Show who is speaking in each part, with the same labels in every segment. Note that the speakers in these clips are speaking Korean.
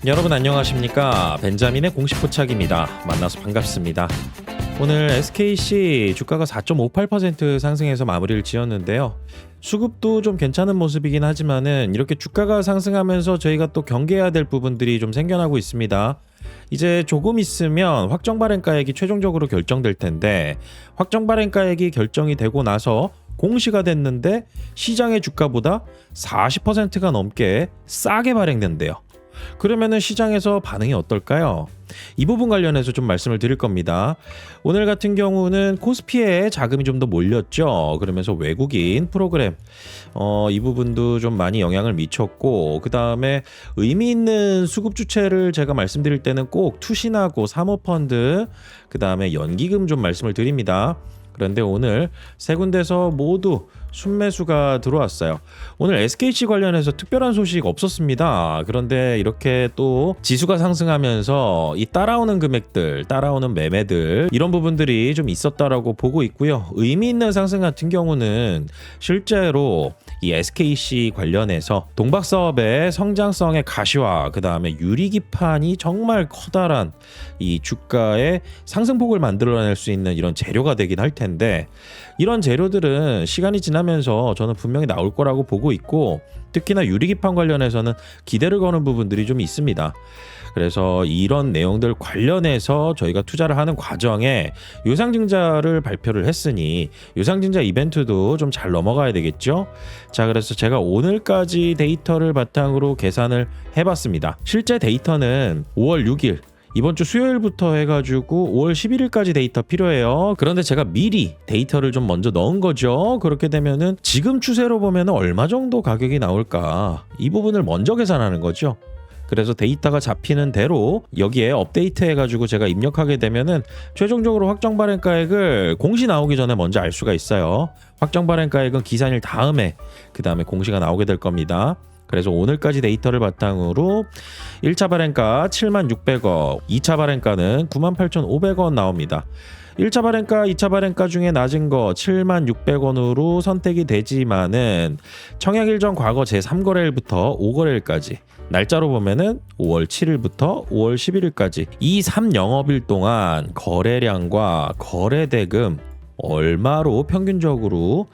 Speaker 1: 여러분 안녕하십니까? 벤자민의 공식 포착입니다. 만나서 반갑습니다. 오늘 SKC 주가가 4.58% 상승해서 마무리를 지었는데요. 수급도 좀 괜찮은 모습이긴 하지만은 이렇게 주가가 상승하면서 저희가 또 경계해야 될 부분들이 좀 생겨나고 있습니다. 이제 조금 있으면 확정 발행가액이 최종적으로 결정될 텐데 확정 발행가액이 결정이 되고 나서 공시가 됐는데 시장의 주가보다 40%가 넘게 싸게 발행된대요. 그러면은 시장에서 반응이 어떨까요? 이 부분 관련해서 좀 말씀을 드릴 겁니다. 오늘 같은 경우는 코스피에 자금이 좀 더 몰렸죠. 그러면서 외국인 프로그램 이 부분도 좀 많이 영향을 미쳤고, 그 다음에 의미 있는 수급 주체를 제가 말씀드릴 때는 꼭 투신하고 사모펀드, 그 다음에 연기금 좀 말씀을 드립니다. 그런데 오늘 세 군데서 모두 순매수가 들어왔어요. 오늘 SKC 관련해서 특별한 소식 없었습니다. 그런데 이렇게 또 지수가 상승하면서 이 따라오는 금액들, 따라오는 매매들, 이런 부분들이 좀 있었다라고 보고 있고요. 의미 있는 상승 같은 경우는 실제로 이 SKC 관련해서 동박사업의 성장성의 가시화, 그 다음에 유리기판이 정말 커다란 이 주가의 상승폭을 만들어낼 수 있는 이런 재료가 되긴 할 텐데, 이런 재료들은 시간이 지나면서 저는 분명히 나올 거라고 보고 있고, 특히나 유리기판 관련해서는 기대를 거는 부분들이 좀 있습니다. 그래서 이런 내용들 관련해서 저희가 투자를 하는 과정에 유상증자를 발표를 했으니 유상증자 이벤트도 좀 잘 넘어가야 되겠죠. 자, 그래서 제가 오늘까지 데이터를 바탕으로 계산을 해봤습니다. 실제 데이터는 5월 6일 이번 주 수요일부터 해가지고 5월 11일까지 데이터 필요해요. 그런데 제가 미리 데이터를 좀 먼저 넣은 거죠. 그렇게 되면은 지금 추세로 보면 얼마 정도 가격이 나올까, 이 부분을 먼저 계산하는 거죠. 그래서 데이터가 잡히는 대로 여기에 업데이트 해가지고 제가 입력하게 되면은 최종적으로 확정 발행가액을 공시 나오기 전에 먼저 알 수가 있어요. 확정 발행가액은 기산일 다음에 그 다음에 공시가 나오게 될 겁니다. 그래서 오늘까지 데이터를 바탕으로 1차 발행가 76,600원, 2차 발행가는 98,500원 나옵니다. 1차 발행가, 2차 발행가 중에 낮은 거 76,600원으로 선택이 되지만은 청약일 전 과거 제3거래일부터 5거래일까지, 날짜로 보면은 5월 7일부터 5월 11일까지 이 3영업일 동안 거래량과 거래대금 얼마로 평균적으로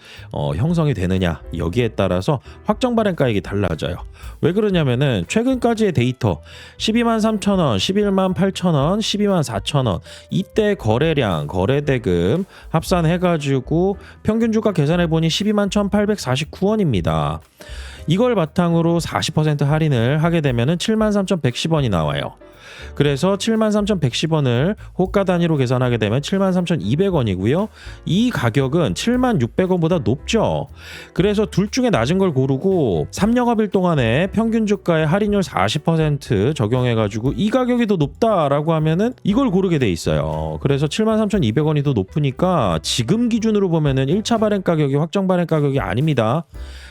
Speaker 1: 형성이 되느냐, 여기에 따라서 확정 발행가액이 달라져요. 왜 그러냐면은 최근까지의 데이터 123,000원, 118,000원, 124,000원 이때 거래량, 거래대금 합산해가지고 평균 주가 계산해보니 121,849원입니다. 이걸 바탕으로 40% 할인을 하게 되면은 73,110원이 나와요. 그래서 73,110원을 호가 단위로 계산하게 되면 73,200원이고요. 이 가격은 76,000원보다 높죠. 그래서 둘 중에 낮은 걸 고르고 3영업일 동안에 평균 주가의 할인율 40% 적용해가지고 이 가격이 더 높다라고 하면은 이걸 고르게 돼 있어요. 그래서 73,200원이 더 높으니까 지금 기준으로 보면은 1차 발행 가격이 확정 발행 가격이 아닙니다.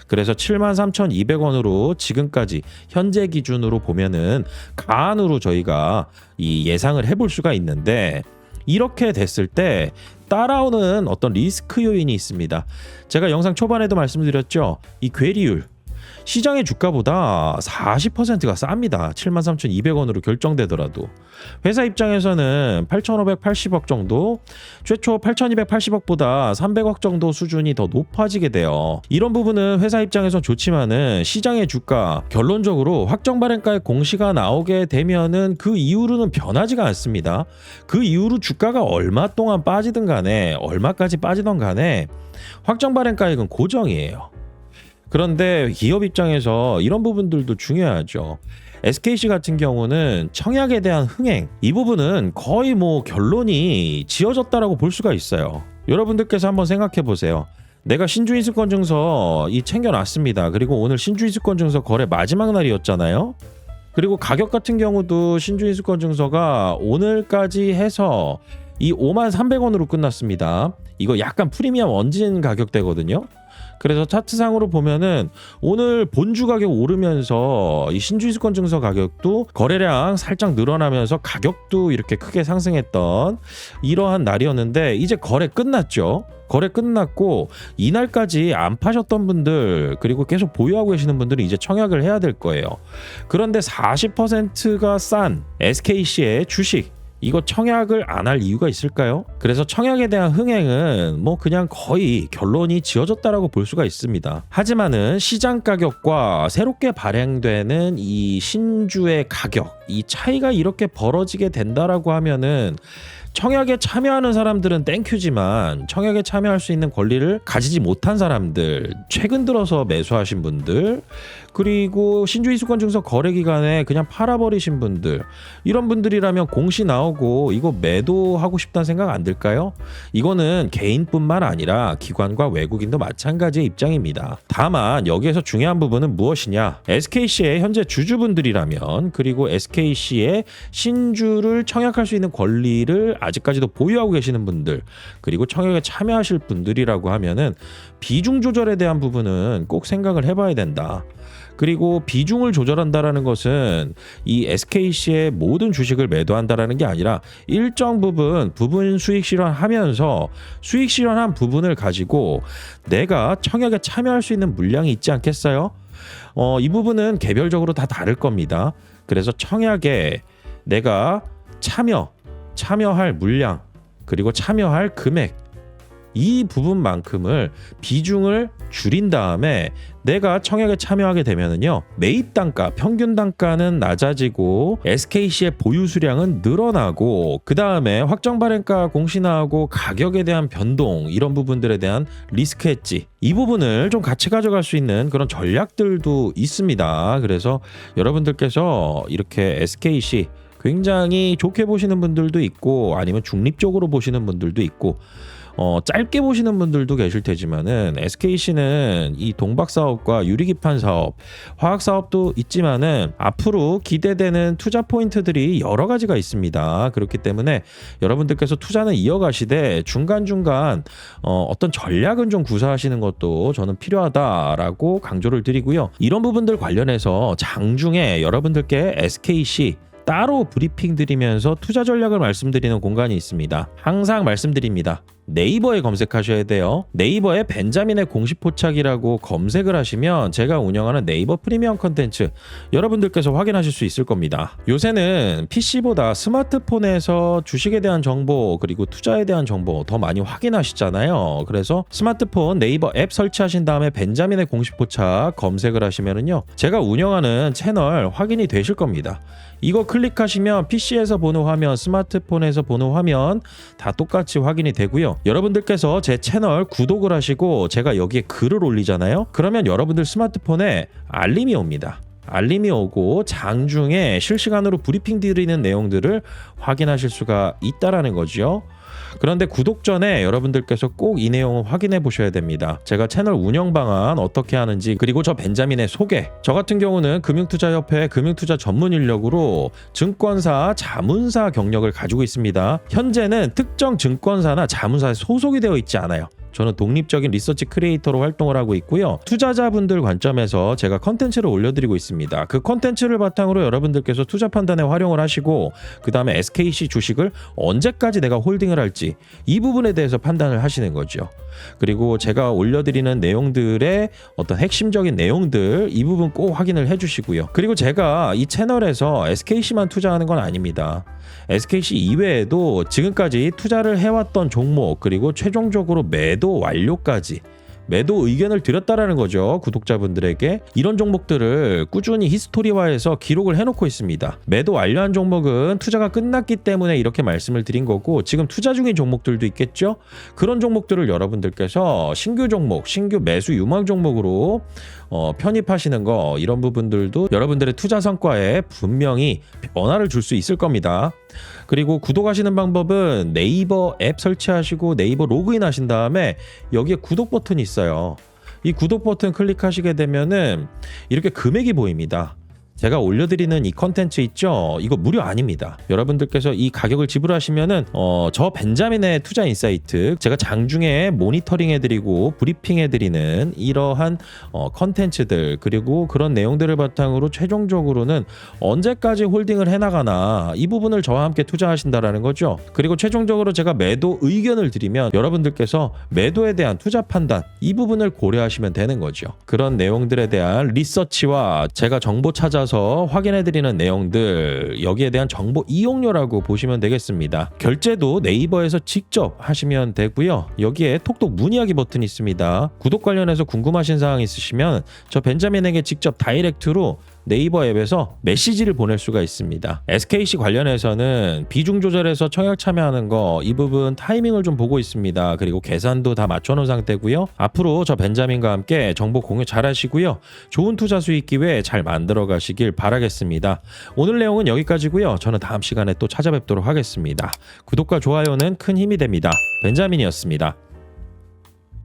Speaker 1: 그래서 73,200원으로 지금까지 현재 기준으로 보면은 가안으로 저희가 이 예상을 해볼 수가 있는데, 이렇게 됐을 때 따라오는 어떤 리스크 요인이 있습니다. 제가 영상 초반에도 말씀드렸죠. 이 괴리율. 시장의 주가보다 40%가 쌉니다. 73,200원으로 결정되더라도. 회사 입장에서는 8,580억 정도, 최초 8,280억보다 300억 정도 수준이 더 높아지게 돼요. 이런 부분은 회사 입장에선 좋지만은 시장의 주가, 결론적으로 확정 발행가의 공시가 나오게 되면은 그 이후로는 변하지가 않습니다. 그 이후로 주가가 얼마 동안 빠지든 간에, 얼마까지 빠지던 간에 확정 발행가액은 고정이에요. 그런데 기업 입장에서 이런 부분들도 중요하죠. SKC 같은 경우는 청약에 대한 흥행, 이 부분은 거의 결론이 지어졌다라고 볼 수가 있어요. 여러분들께서 한번 생각해 보세요. 내가 신주인수권증서 챙겨놨습니다. 그리고 오늘 신주인수권증서 거래 마지막 날이었잖아요. 그리고 가격 같은 경우도 신주인수권증서가 오늘까지 해서 이 53,300원으로 끝났습니다. 이거 약간 프리미엄 얹은 가격대거든요. 그래서 차트상으로 보면은 오늘 본주 가격 오르면서 이 신주유수권 증서 가격도 거래량 살짝 늘어나면서 가격도 이렇게 크게 상승했던 이러한 날이었는데 이제 거래 끝났죠. 거래 끝났고 이날까지 안 파셨던 분들 그리고 계속 보유하고 계시는 분들은 이제 청약을 해야 될 거예요. 그런데 40%가 싼 SKC의 주식 이거 청약을 안 할 이유가 있을까요? 그래서 청약에 대한 흥행은 뭐 그냥 거의 결론이 지어졌다라고 볼 수가 있습니다. 하지만은 시장 가격과 새롭게 발행되는 이 신주의 가격 이 차이가 이렇게 벌어지게 된다라고 하면은 청약에 참여하는 사람들은 땡큐지만 청약에 참여할 수 있는 권리를 가지지 못한 사람들, 최근 들어서 매수하신 분들, 그리고 신주유수권 증서 거래 기간에 그냥 팔아버리신 분들, 이런 분들이라면 공시 나오고 이거 매도하고 싶다는 생각 안 들까요? 이거는 개인뿐만 아니라 기관과 외국인도 마찬가지의 입장입니다. 다만 여기에서 중요한 부분은 무엇이냐? SKC의 현재 주주분들이라면 그리고 SKC의 신주를 청약할 수 있는 권리를 아직까지도 보유하고 계시는 분들 그리고 청약에 참여하실 분들이라고 하면은 비중 조절에 대한 부분은 꼭 생각을 해봐야 된다. 그리고 비중을 조절한다라는 것은 이 SKC의 모든 주식을 매도한다라는 게 아니라 일정 부분 수익 실현하면서 수익 실현한 부분을 가지고 내가 청약에 참여할 수 있는 물량이 있지 않겠어요? 이 부분은 개별적으로 다 다를 겁니다. 그래서 청약에 내가 참여할 물량 그리고 참여할 금액 이 부분만큼을 비중을 줄인 다음에 내가 청약에 참여하게 되면은요 매입 단가 평균 단가는 낮아지고 SKC의 보유 수량은 늘어나고 그 다음에 확정 발행가 공시 나오고 가격에 대한 변동 이런 부분들에 대한 리스크 헤지 이 부분을 좀 같이 가져갈 수 있는 그런 전략들도 있습니다. 그래서 여러분들께서 이렇게 SKC 굉장히 좋게 보시는 분들도 있고 아니면 중립적으로 보시는 분들도 있고 짧게 보시는 분들도 계실 테지만은 SKC는 이 동박 사업과 유리기판 사업, 화학 사업도 있지만은 앞으로 기대되는 투자 포인트들이 여러 가지가 있습니다. 그렇기 때문에 여러분들께서 투자는 이어가시되 중간중간 어떤 전략은 좀 구사하시는 것도 저는 필요하다라고 강조를 드리고요. 이런 부분들 관련해서 장중에 여러분들께 SKC 따로 브리핑 드리면서 투자 전략을 말씀드리는 공간이 있습니다. 항상 말씀드립니다. 네이버에 검색하셔야 돼요. 네이버에 벤자민의 공식 포착이라고 검색을 하시면 제가 운영하는 네이버 프리미엄 컨텐츠 여러분들께서 확인하실 수 있을 겁니다. 요새는 PC보다 스마트폰에서 주식에 대한 정보 그리고 투자에 대한 정보 더 많이 확인하시잖아요. 그래서 스마트폰 네이버 앱 설치하신 다음에 벤자민의 공식 포착 검색을 하시면은요 제가 운영하는 채널 확인이 되실 겁니다. 이거 클릭하시면 PC에서 보는 화면, 스마트폰에서 보는 화면 다 똑같이 확인이 되고요. 여러분들께서 제 채널 구독을 하시고 제가 여기에 글을 올리잖아요. 그러면 여러분들 스마트폰에 알림이 옵니다. 알림이 오고 장중에 실시간으로 브리핑 드리는 내용들을 확인하실 수가 있다라는 거죠. 그런데 구독 전에 여러분들께서 꼭 이 내용을 확인해 보셔야 됩니다. 제가 채널 운영 방안 어떻게 하는지 그리고 저 벤자민의 소개 저 같은 경우는 금융투자협회 금융투자 전문 인력으로 증권사 자문사 경력을 가지고 있습니다. 현재는 특정 증권사나 자문사에 소속이 되어 있지 않아요. 저는 독립적인 리서치 크리에이터로 활동을 하고 있고요. 투자자분들 관점에서 제가 컨텐츠를 올려드리고 있습니다. 그 컨텐츠를 바탕으로 여러분들께서 투자 판단에 활용을 하시고 그 다음에 SKC 주식을 언제까지 내가 홀딩을 할지 이 부분에 대해서 판단을 하시는 거죠. 그리고 제가 올려드리는 내용들의 어떤 핵심적인 내용들 이 부분 꼭 확인을 해주시고요. 그리고 제가 이 채널에서 SKC만 투자하는 건 아닙니다. SKC 이외에도 지금까지 투자를 해왔던 종목 그리고 최종적으로 매도 완료까지 매도 의견을 드렸다라는 거죠. 구독자분들에게 이런 종목들을 꾸준히 히스토리화해서 기록을 해놓고 있습니다. 매도 완료한 종목은 투자가 끝났기 때문에 이렇게 말씀을 드린 거고 지금 투자 중인 종목들도 있겠죠. 그런 종목들을 여러분들께서 신규 종목, 신규 매수 유망 종목으로 편입하시는 거 이런 부분들도 여러분들의 투자 성과에 분명히 변화를 줄 수 있을 겁니다. 그리고 구독하시는 방법은 네이버 앱 설치하시고 네이버 로그인 하신 다음에 여기에 구독 버튼이 있어요. 이 구독 버튼 클릭하시게 되면은 이렇게 금액이 보입니다. 제가 올려드리는 이 컨텐츠 있죠? 이거 무료 아닙니다. 여러분들께서 이 가격을 지불하시면은 저 벤자민의 투자 인사이트, 제가 장중에 모니터링해드리고 브리핑해드리는 이러한 컨텐츠들, 그리고 그런 내용들을 바탕으로 최종적으로는 언제까지 홀딩을 해나가나 이 부분을 저와 함께 투자하신다라는 거죠. 그리고 최종적으로 제가 매도 의견을 드리면 여러분들께서 매도에 대한 투자 판단, 이 부분을 고려하시면 되는 거죠. 그런 내용들에 대한 리서치와 제가 정보 찾아서 확인해드리는 내용들, 여기에 대한 정보 이용료라고 보시면 되겠습니다. 결제도 네이버에서 직접 하시면 되고요. 여기에 톡톡 문의하기 버튼이 있습니다. 구독 관련해서 궁금하신 사항 있으시면 저 벤자민에게 직접 다이렉트로 네이버 앱에서 메시지를 보낼 수가 있습니다. SKC 관련해서는 비중 조절해서 청약 참여하는 거, 이 부분 타이밍을 좀 보고 있습니다. 그리고 계산도 다 맞춰놓은 상태고요. 앞으로 저 벤자민과 함께 정보 공유 잘 하시고요. 좋은 투자 수익 기회 잘 만들어 가시길 바라겠습니다. 오늘 내용은 여기까지고요. 저는 다음 시간에 또 찾아뵙도록 하겠습니다. 구독과 좋아요는 큰 힘이 됩니다. 벤자민이었습니다.